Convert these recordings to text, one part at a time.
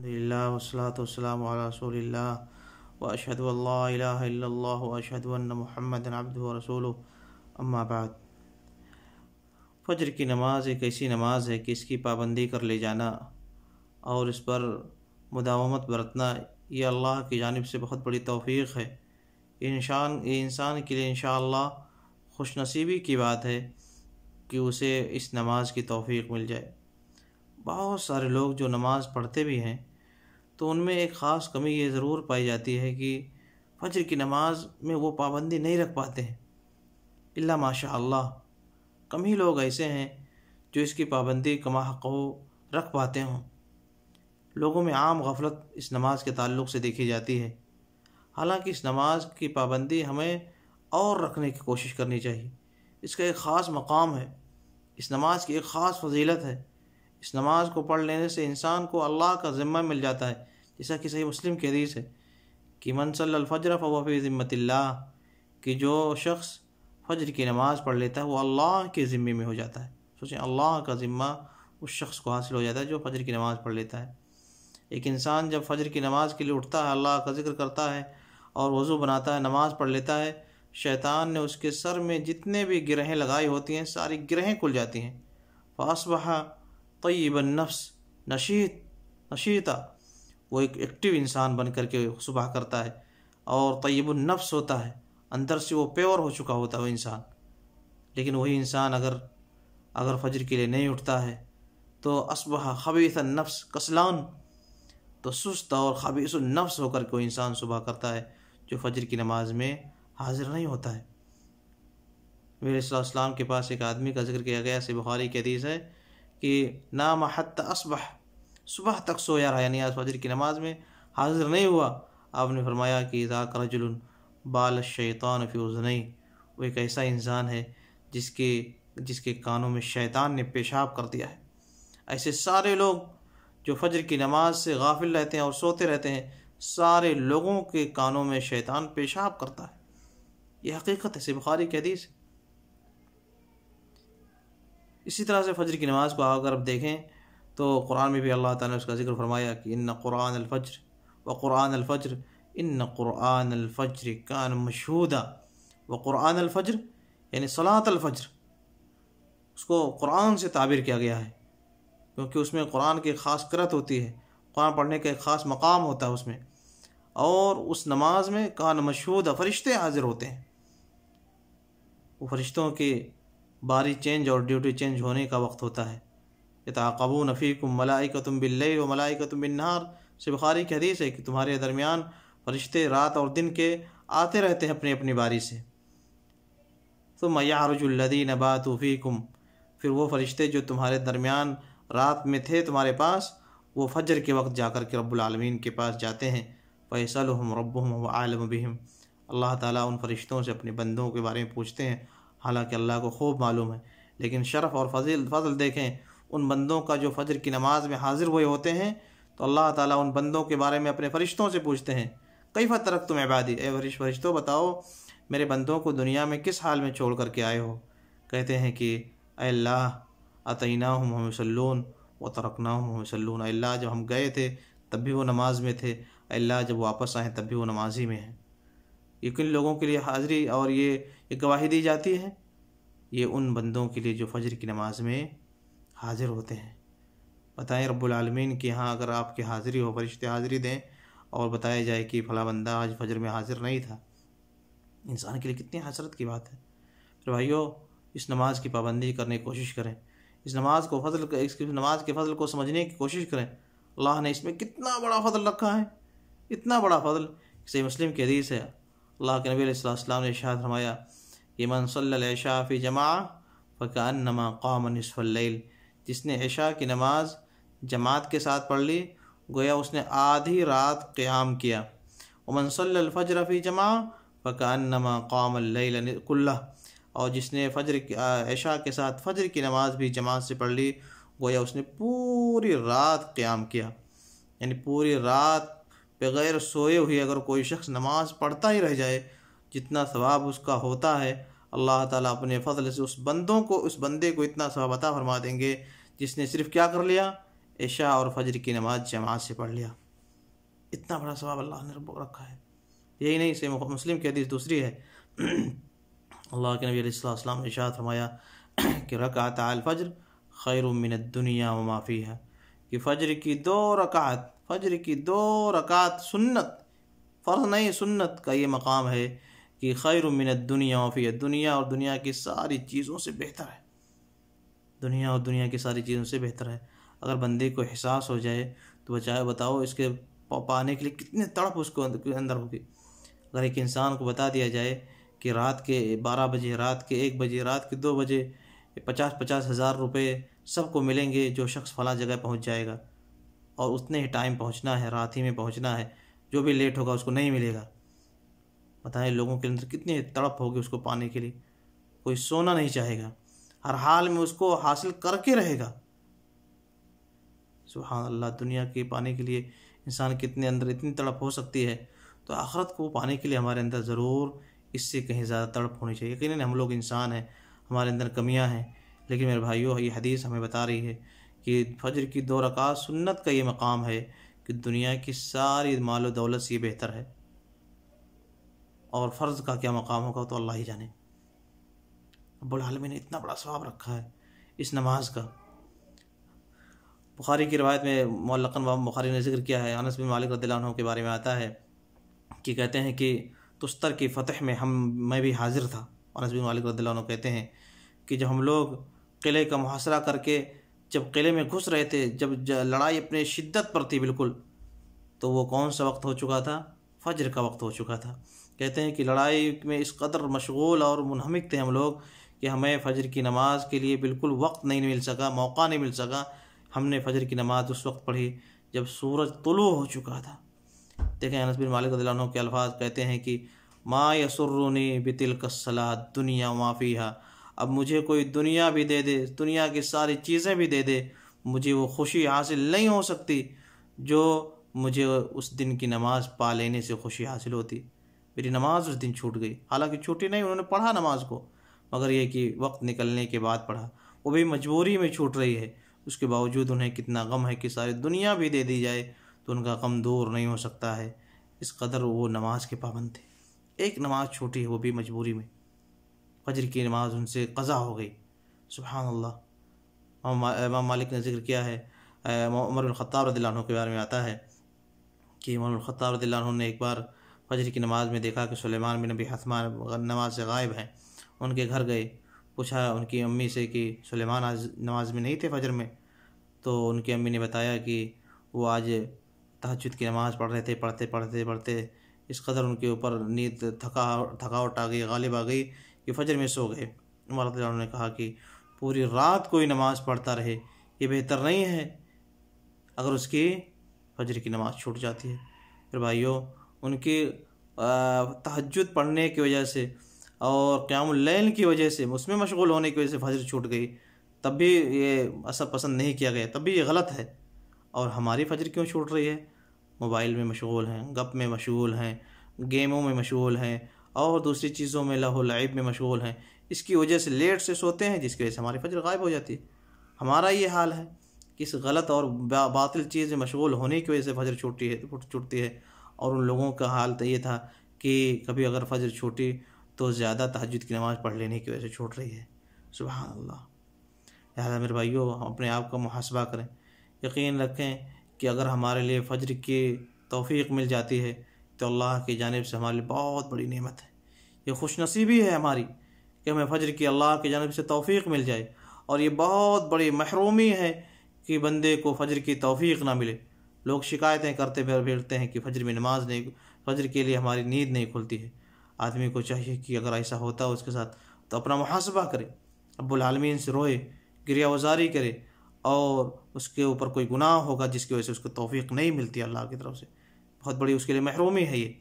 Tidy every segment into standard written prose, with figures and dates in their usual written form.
الحمدللہ والصلاۃ والسلام علی رسول اللہ واشہد ان لا الہ الا اللہ واشہد ان محمدا عبدہ ورسولہ اما بعد۔ فجر کی نماز ایک ایسی نماز ہے کہ اس کی پابندی کر لے جانا اور اس پر مداومت برتنا یہ اللہ کی جانب سے بہت بڑی توفیق ہے۔ یہ انسان کے لیے انشاءاللہ خوش نصیبی کی بات ہے کہ اسے اس نماز کی توفیق مل جائے۔ بہت سارے لوگ جو نماز پڑھتے بھی ہیں تو ان میں ایک خاص کمی یہ ضرور پائی جاتی ہے کہ فجر کی نماز میں وہ پابندی نہیں رکھ پاتے ہیں، الا ماشاء اللہ کم ہی لوگ ایسے ہیں جو اس کی پابندی کما حق ہو رکھ پاتے ہوں۔ لوگوں میں عام غفلت اس نماز کے تعلق سے دیکھی جاتی ہے، حالانکہ اس نماز کی پابندی ہمیں اور رکھنے کی کوشش کرنی چاہیے۔ اس کا ایک خاص مقام ہے، اس نماز کی ایک خاص فضیلت ہے۔ اس نماز کو پڑھ لینے سے انسان کو اللہ کا ذمہ مل جاتا ہے، جیسا کہ صحیح مسلم کی حدیث ہے کہ من صلی الفجر فهو فی ذمۃ اللہ، کہ جو شخص فجر کی نماز پڑھ لیتا ہے وہ اللہ کے ذمے میں ہو جاتا ہے۔ سوچیں، اللہ کا ذمہ اس شخص کو حاصل ہو جاتا ہے جو فجر کی نماز پڑھ لیتا ہے۔ ایک انسان جب فجر کی نماز کے لیے اٹھتا ہے، اللہ کا ذکر کرتا ہے اور وضو بناتا ہے، نماز پڑھ لیتا ہے، شیطان نے اس کے سر میں جتنے بھی گرہیں لگائی ہوتی ہیں ساری گرہیں کھل جاتی ہیں۔ فاصبح طیب النفس نشیطا، وہ ایک ایکٹیو انسان بن کر کے صبح کرتا ہے، اور طیب النفس ہوتا ہے، اندر سے وہ پیور ہو چکا ہوتا ہے وہ انسان۔ لیکن وہی انسان اگر فجر کے لیے نہیں اٹھتا ہے تو اصبح خبیث النفس کسلان، تو سست اور خبیث النفس ہو کر کے وہ انسان صبح کرتا ہے جو فجر کی نماز میں حاضر نہیں ہوتا ہے۔ میرے صلی اللہ علیہ وسلم کے پاس ایک آدمی کا ذکر کیا گیا، صحیح بخاری کی حدیث ہے کہ نام حتی اصبح، صبح تک سویا رہا، یعنی آج فجر کی نماز میں حاضر نہیں ہوا۔ آپ نے فرمایا کہ ذاک رجل بال الشیطان فی اذنیہ، وہ ایک ایسا انسان ہے جس کے کانوں میں شیطان نے پیشاب کر دیا ہے۔ ایسے سارے لوگ جو فجر کی نماز سے غافل رہتے ہیں اور سوتے رہتے ہیں، سارے لوگوں کے کانوں میں شیطان پیشاب کرتا ہے۔ یہ حقیقت ہے، صحیح بخاری کی حدیث ہے۔ اسی طرح سے فجر کی نماز کو اگر آپ دیکھیں تو قرآن میں بھی اللہ تعالیٰ نے اس کا ذکر فرمایا کہ ان قرآن الفجر ان قرآن الفجر کان مشہودا، وقرآن الفجر یعنی صلاۃ الفجر، اس کو قرآن سے تعبیر کیا گیا ہے کیونکہ اس میں قرآن کی خاص قرأت ہوتی ہے، قرآن پڑھنے کا ایک خاص مقام ہوتا ہے اس میں، اور اس نماز میں کان مشہودا، فرشتے حاضر ہوتے ہیں۔ وہ فرشتوں کے باری چینج اور ڈیوٹی چینج ہونے کا وقت ہوتا ہے۔ یتعاقبون فیکم ملائکۃ باللیل و ملائکۃ بالنہار، صحیح بخاری کی حدیث ہے کہ تمہارے درمیان فرشتے رات اور دن کے آتے رہتے ہیں اپنی اپنی باری سے۔ ثم یعرج الذین باتوا فیکم، پھر وہ فرشتے جو تمہارے درمیان رات میں تھے تمہارے پاس، وہ فجر کے وقت جا کر کے رب العالمین کے پاس جاتے ہیں۔ فیسألہم ربہم وہو اعلم بہم، اللہ تعالیٰ ان فرشتوں سے اپنے بندوں کے بارے میں پوچھتے ہیں، حالانکہ اللہ کو خوب معلوم ہے، لیکن شرف اور فضل دیکھیں ان بندوں کا جو فجر کی نماز میں حاضر ہوئے ہوتے ہیں، تو اللہ تعالیٰ ان بندوں کے بارے میں اپنے فرشتوں سے پوچھتے ہیں، کیف ترکتم عبادی، اے فرشتوں بتاؤ میرے بندوں کو دنیا میں کس حال میں چھوڑ کر کے آئے ہو؟ کہتے ہیں کہ اے اللہ اتیناہم وہم یصلون وترکناہم وہم یصلون، اے اللہ جب ہم گئے تھے تب بھی وہ نماز میں تھے، اے اللہ جب واپس آئیں تب بھی وہ نمازی میں ہیں۔ یہ کن لوگوں کے لیے حاضری اور یہ گواہی دی جاتی ہے؟ یہ ان بندوں کے لیے جو فجر کی نماز میں حاضر ہوتے ہیں۔ بتائیں رب العالمین کہ ہاں اگر آپ کی حاضری ہو، فرشتے حاضری دیں اور بتایا جائے کہ فلاں بندہ آج فجر میں حاضر نہیں تھا، انسان کے لیے کتنی حسرت کی بات ہے۔ پھر بھائیو، اس نماز کی پابندی کرنے کی کوشش کریں، اس نماز کے فضل کو سمجھنے کی کوشش کریں۔ اللہ نے اس میں کتنا بڑا فضل رکھا ہے، اتنا بڑا فضل۔ صحیح مسلم کی حدیث ہے، اللہ کے نبی علیہ السلام نے ارشاد فرمایا کہ من صلی العشاء فی جماعہ فکأنما قام نصف اللیل، جس نے عشاء کی نماز جماعت کے ساتھ پڑھ لی گویا اس نے آدھی رات قیام کیا۔ ومن صلی الفجر فی جماعہ فکأنما قام اللیل کلہ، اور جس نے عشاء کے ساتھ فجر کی نماز بھی جماعت سے پڑھ لی گویا اس نے پوری رات قیام کیا۔ یعنی پوری رات بغیر سوئے ہوئے اگر کوئی شخص نماز پڑھتا ہی رہ جائے، جتنا ثواب اس کا ہوتا ہے اللہ تعالیٰ اپنے فضل سے اس بندے کو اتنا ثواب عطا فرما دیں گے جس نے صرف کیا کر لیا، عشاء اور فجر کی نماز جماعت سے پڑھ لیا، اتنا بڑا ثواب اللہ نے رکھا ہے۔ یہی نہیں، سے مسلم کی حدیث دوسری ہے، اللہ کے نبی علیہ السلام نے ارشاد فرمایا کہ رکعتا الفجر خیر من الدنیا وما فیہا، کہ فجر کی 2 رکعت سنت، فرض نہیں سنت کا یہ مقام ہے کہ خیر من الدنیا وما فیہا، دنیا اور دنیا کی ساری چیزوں سے بہتر ہے، دنیا اور دنیا کی ساری چیزوں سے بہتر ہے۔ اگر بندے کو احساس ہو جائے تو بتاؤ اس کے پانے کے لیے کتنے تڑپ اس کو اندر ہوگی۔ اگر ایک انسان کو بتا دیا جائے کہ رات کے 12 بجے، رات کے 1 بجے، رات کے 2 بجے 50 ہزار روپے سب کو ملیں گے، جو شخص فلاں جگہ پہنچ جائے گا، اور اتنے ہی ٹائم پہنچنا ہے، رات ہی میں پہنچنا ہے، جو بھی لیٹ ہوگا اس کو نہیں ملے گا۔ بتائیں لوگوں کے اندر کتنی تڑپ ہوگی اس کو پانے کے لیے، کوئی سونا نہیں چاہے گا، ہر حال میں اس کو حاصل کر کے رہے گا۔ سبحان اللہ، دنیا کے پانے کے لیے انسان کتنے اندر اتنی تڑپ ہو سکتی ہے، تو آخرت کو پانے کے لیے ہمارے اندر ضرور اس سے کہیں زیادہ تڑپ ہونی چاہیے۔ یقیناً ہم لوگ انسان ہیں، ہمارے اندر کمیاں ہیں، لیکن میرے بھائیوں یہ حدیث ہمیں بتا رہی ہے کہ فجر کی 2 رکعت سنت کا یہ مقام ہے کہ دنیا کی ساری مال و دولت سے یہ بہتر ہے، اور فرض کا کیا مقام ہوگا تو اللہ ہی جانے۔ رب العالمین نے اتنا بڑا ثواب رکھا ہے اس نماز کا۔ بخاری کی روایت میں معلقاً امام بخاری نے ذکر کیا ہے، انس بن مالک رضی اللہ عنہ کے بارے میں آتا ہے کہ کہتے ہیں کہ تستر کی فتح میں میں بھی حاضر تھا۔ انس بن مالک رضی اللہ عنہ کہتے ہیں کہ جب ہم لوگ قلعے کا محاصرہ کر کے جب قلعے میں گھس رہے تھے، جب لڑائی اپنے شدت پر تھی بالکل، تو وہ کون سا وقت ہو چکا تھا؟ فجر کا وقت ہو چکا تھا۔ کہتے ہیں کہ لڑائی میں اس قدر مشغول اور منہمک تھے ہم لوگ کہ ہمیں فجر کی نماز کے لیے بالکل وقت نہیں مل سکا، موقع نہیں مل سکا۔ ہم نے فجر کی نماز اس وقت پڑھی جب سورج طلوع ہو چکا تھا۔ دیکھیں انس بن مالک رضی اللہ عنہ کے الفاظ کہتے ہیں کہ ما یسرنی بتلک الصلاۃ دنیا وما فیہا، اب مجھے کوئی دنیا بھی دے دے، دنیا کی ساری چیزیں بھی دے دے، مجھے وہ خوشی حاصل نہیں ہو سکتی جو مجھے اس دن کی نماز پا لینے سے خوشی حاصل ہوتی۔ میری نماز اس دن چھوٹ گئی، حالانکہ چھوٹی نہیں، انہوں نے پڑھا نماز کو، مگر یہ کہ وقت نکلنے کے بعد پڑھا، وہ بھی مجبوری میں چھوٹ رہی ہے، اس کے باوجود انہیں کتنا غم ہے کہ ساری دنیا بھی دے دی جائے تو ان کا غم دور نہیں ہو سکتا ہے، اس قدر وہ نماز کے پابند تھے۔ ایک نماز چھوٹی ہے، وہ بھی مجبوری میں، فجر کی نماز ان سے قضا ہو گئی۔ سبحان اللہ۔ امام مالک نے ذکر کیا ہے، عمر بن الخطاب رضی اللہ عنہ کے بارے میں آتا ہے کہ عمر بن الخطاب رضی اللہ عنہ نے ایک بار فجر کی نماز میں دیکھا کہ سلیمان بن نبی حتمان نماز سے غائب ہیں۔ ان کے گھر گئے، پوچھا ان کی امی سے کہ سلیمان آج نماز میں نہیں تھے فجر میں، تو ان کی امی نے بتایا کہ وہ آج تہجد کی نماز پڑھ رہے تھے، پڑھتے اس قدر ان کے اوپر نیند تھکاوٹ آ گئی، غالب آ گئی کہ فجر میں سو گئے۔ عمر رضی اللہ عنہ نے کہا کہ پوری رات کوئی نماز پڑھتا رہے، یہ بہتر نہیں ہے اگر اس کی فجر کی نماز چھوٹ جاتی ہے۔ پھر بھائیوں، ان کی تہجد پڑھنے کی وجہ سے اور قیام اللیل کی وجہ سے، اس میں مشغول ہونے کی وجہ سے فجر چھوٹ گئی، تب بھی یہ اثر پسند نہیں کیا گیا، تب بھی یہ غلط ہے۔ اور ہماری فجر کیوں چھوٹ رہی ہے؟ موبائل میں مشغول ہیں، گپ میں مشغول ہیں، گیموں میں مشغول ہیں، اور دوسری چیزوں میں لہو لعب میں مشغول ہیں، اس کی وجہ سے لیٹ سے سوتے ہیں، جس کی وجہ سے ہماری فجر غائب ہو جاتی ہے۔ ہمارا یہ حال ہے کہ اس غلط اور باطل چیز میں مشغول ہونے کی وجہ سے فجر چھوٹتی ہے، اور ان لوگوں کا حال تو یہ تھا کہ کبھی اگر فجر چھوٹی تو زیادہ تہجد کی نماز پڑھ لینے کی وجہ سے چھوٹ رہی ہے۔ سبحان اللہ۔ لہٰذا میرے بھائیوں، ہم اپنے آپ کا محاسبہ کریں، یقین رکھیں کہ اگر ہمارے لیے فجر کی توفیق مل جاتی ہے تو اللہ کی جانب سے ہمارے لیے بہت بڑی نعمت ہے، یہ خوش نصیبی ہے ہماری کہ ہمیں فجر کی اللہ کی جانب سے توفیق مل جائے، اور یہ بہت بڑی محرومی ہے کہ بندے کو فجر کی توفیق نہ ملے۔ لوگ شکایتیں کرتے پھرتے ہیں کہ فجر میں نماز نہیں، فجر کے لیے ہماری نیند نہیں کھلتی ہے۔ آدمی کو چاہیے کہ اگر ایسا ہوتا ہے اس کے ساتھ تو اپنا محاسبہ کرے، رب العالمین سے روئے، گریہ وزاری کرے، اور اس کے اوپر کوئی گناہ ہوگا جس کی وجہ سے اس کو توفیق نہیں ملتی اللہ کی طرف سے، بہت بڑی اس کے لیے محرومی ہے یہ۔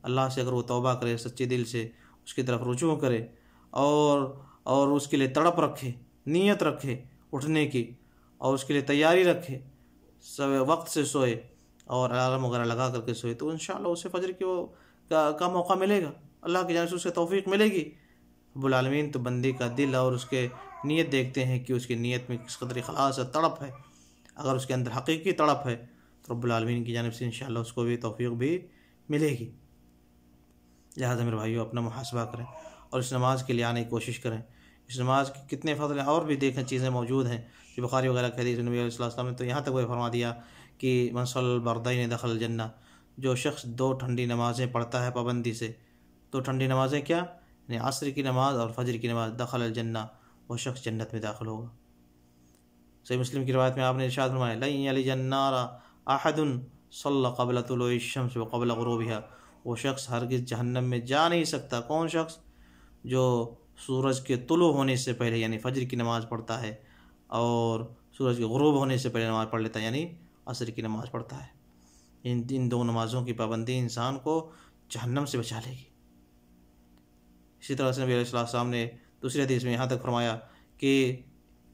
اللہ سے اگر وہ توبہ کرے، سچے دل سے اس کی طرف رجوع کرے، اور اس کے لیے تڑپ رکھے، نیت رکھے اٹھنے کی، اور اس کے لیے تیاری رکھے، وقت سے سوئے اور الارم وغیرہ لگا کر کے سوئے، تو انشاءاللہ اسے فجر کا موقع ملے گا، اللہ کی جانب سے اسے توفیق ملے گی۔ رب العالمین تو بندے کا دل اور اس کے نیت دیکھتے ہیں کہ اس کی نیت میں کس قدر اخلاص اور تڑپ ہے۔ اگر اس کے اندر حقیقی تڑپ ہے تو رب العالمین کی جانب سے انشاءاللہ اس کو بھی توفیق بھی ملے گی۔ لہٰذا میرے بھائیو اپنا محاسبہ کریں اور اس نماز کے لیے آنے کی کوشش کریں۔ اس نماز کے کتنے فضل ہیں، اور بھی دیکھیں چیزیں موجود ہیں جو بخاری وغیرہ کے حدیث نبی علیہ السلام نے تو یہاں تک وہ فرما دیا کہ من صلی البردین دخل الجنہ، جو شخص 2 ٹھنڈی نمازیں پڑھتا ہے پابندی سے، 2 ٹھنڈی نمازیں کیا؟ یعنی عصر کی نماز اور فجر کی نماز، دخل الجنہ، وہ شخص جنت میں داخل ہوگا۔ صحیح مسلم کی روایت میں آپ نے ارشاد فرمایا لن یلج النار احد صلی قبل طلوع الشمس وقبل غروبها، وہ شخص ہرگز جہنم میں جا نہیں سکتا۔ کون شخص؟ جو سورج کے طلوع ہونے سے پہلے یعنی فجر کی نماز پڑھتا ہے اور سورج کے غروب ہونے سے پہلے نماز پڑھ لیتا ہے یعنی عصر کی نماز پڑھتا ہے۔ ان 2 نمازوں کی پابندی انسان کو جہنم سے بچا لے گی۔ اسی طرح سے نبی علیہ السلام نے دوسری حدیث میں یہاں تک فرمایا کہ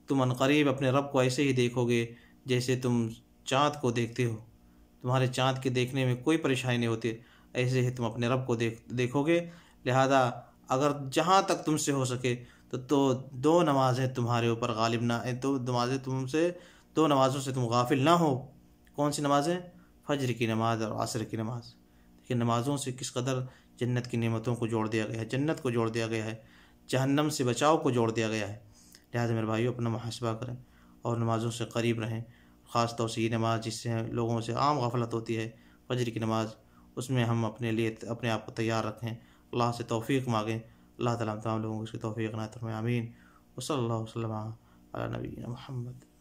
تم عنقریب اپنے رب کو ایسے ہی دیکھو گے جیسے تم چاند کو دیکھتے ہو، تمہارے چاند کے دیکھنے میں کوئی پریشانی نہیں ہوتی، ایسے ہی تم اپنے رب کو دیکھو گے۔ لہذا اگر جہاں تک تم سے ہو سکے تو 2 نمازیں تمہارے اوپر غالب نہ، 2 نمازوں سے تم غافل نہ ہو۔ کون سی نمازیں؟ فجر کی نماز اور عصر کی نماز۔ دیکھیں نمازوں سے کس قدر جنت کی نعمتوں کو جوڑ دیا گیا ہے، جنت کو جوڑ دیا گیا ہے، جہنم سے بچاؤ کو جوڑ دیا گیا ہے۔ لہٰذا میرے بھائیو اپنا محاسبہ کریں اور نمازوں سے قریب رہیں، خاص طور سے یہ نماز جس سے لوگوں سے عام غفلت ہوتی ہے، فجر کی نماز، اس میں ہم اپنے آپ کو تیار رکھیں، اللہ سے توفیق مانگیں۔ اللہ تعالیٰ ہم تمام لوگوں کو اس کی توفیق عنایت فرمائے، آمین۔ وصلی اللہ وسلم علی نبینا محمد۔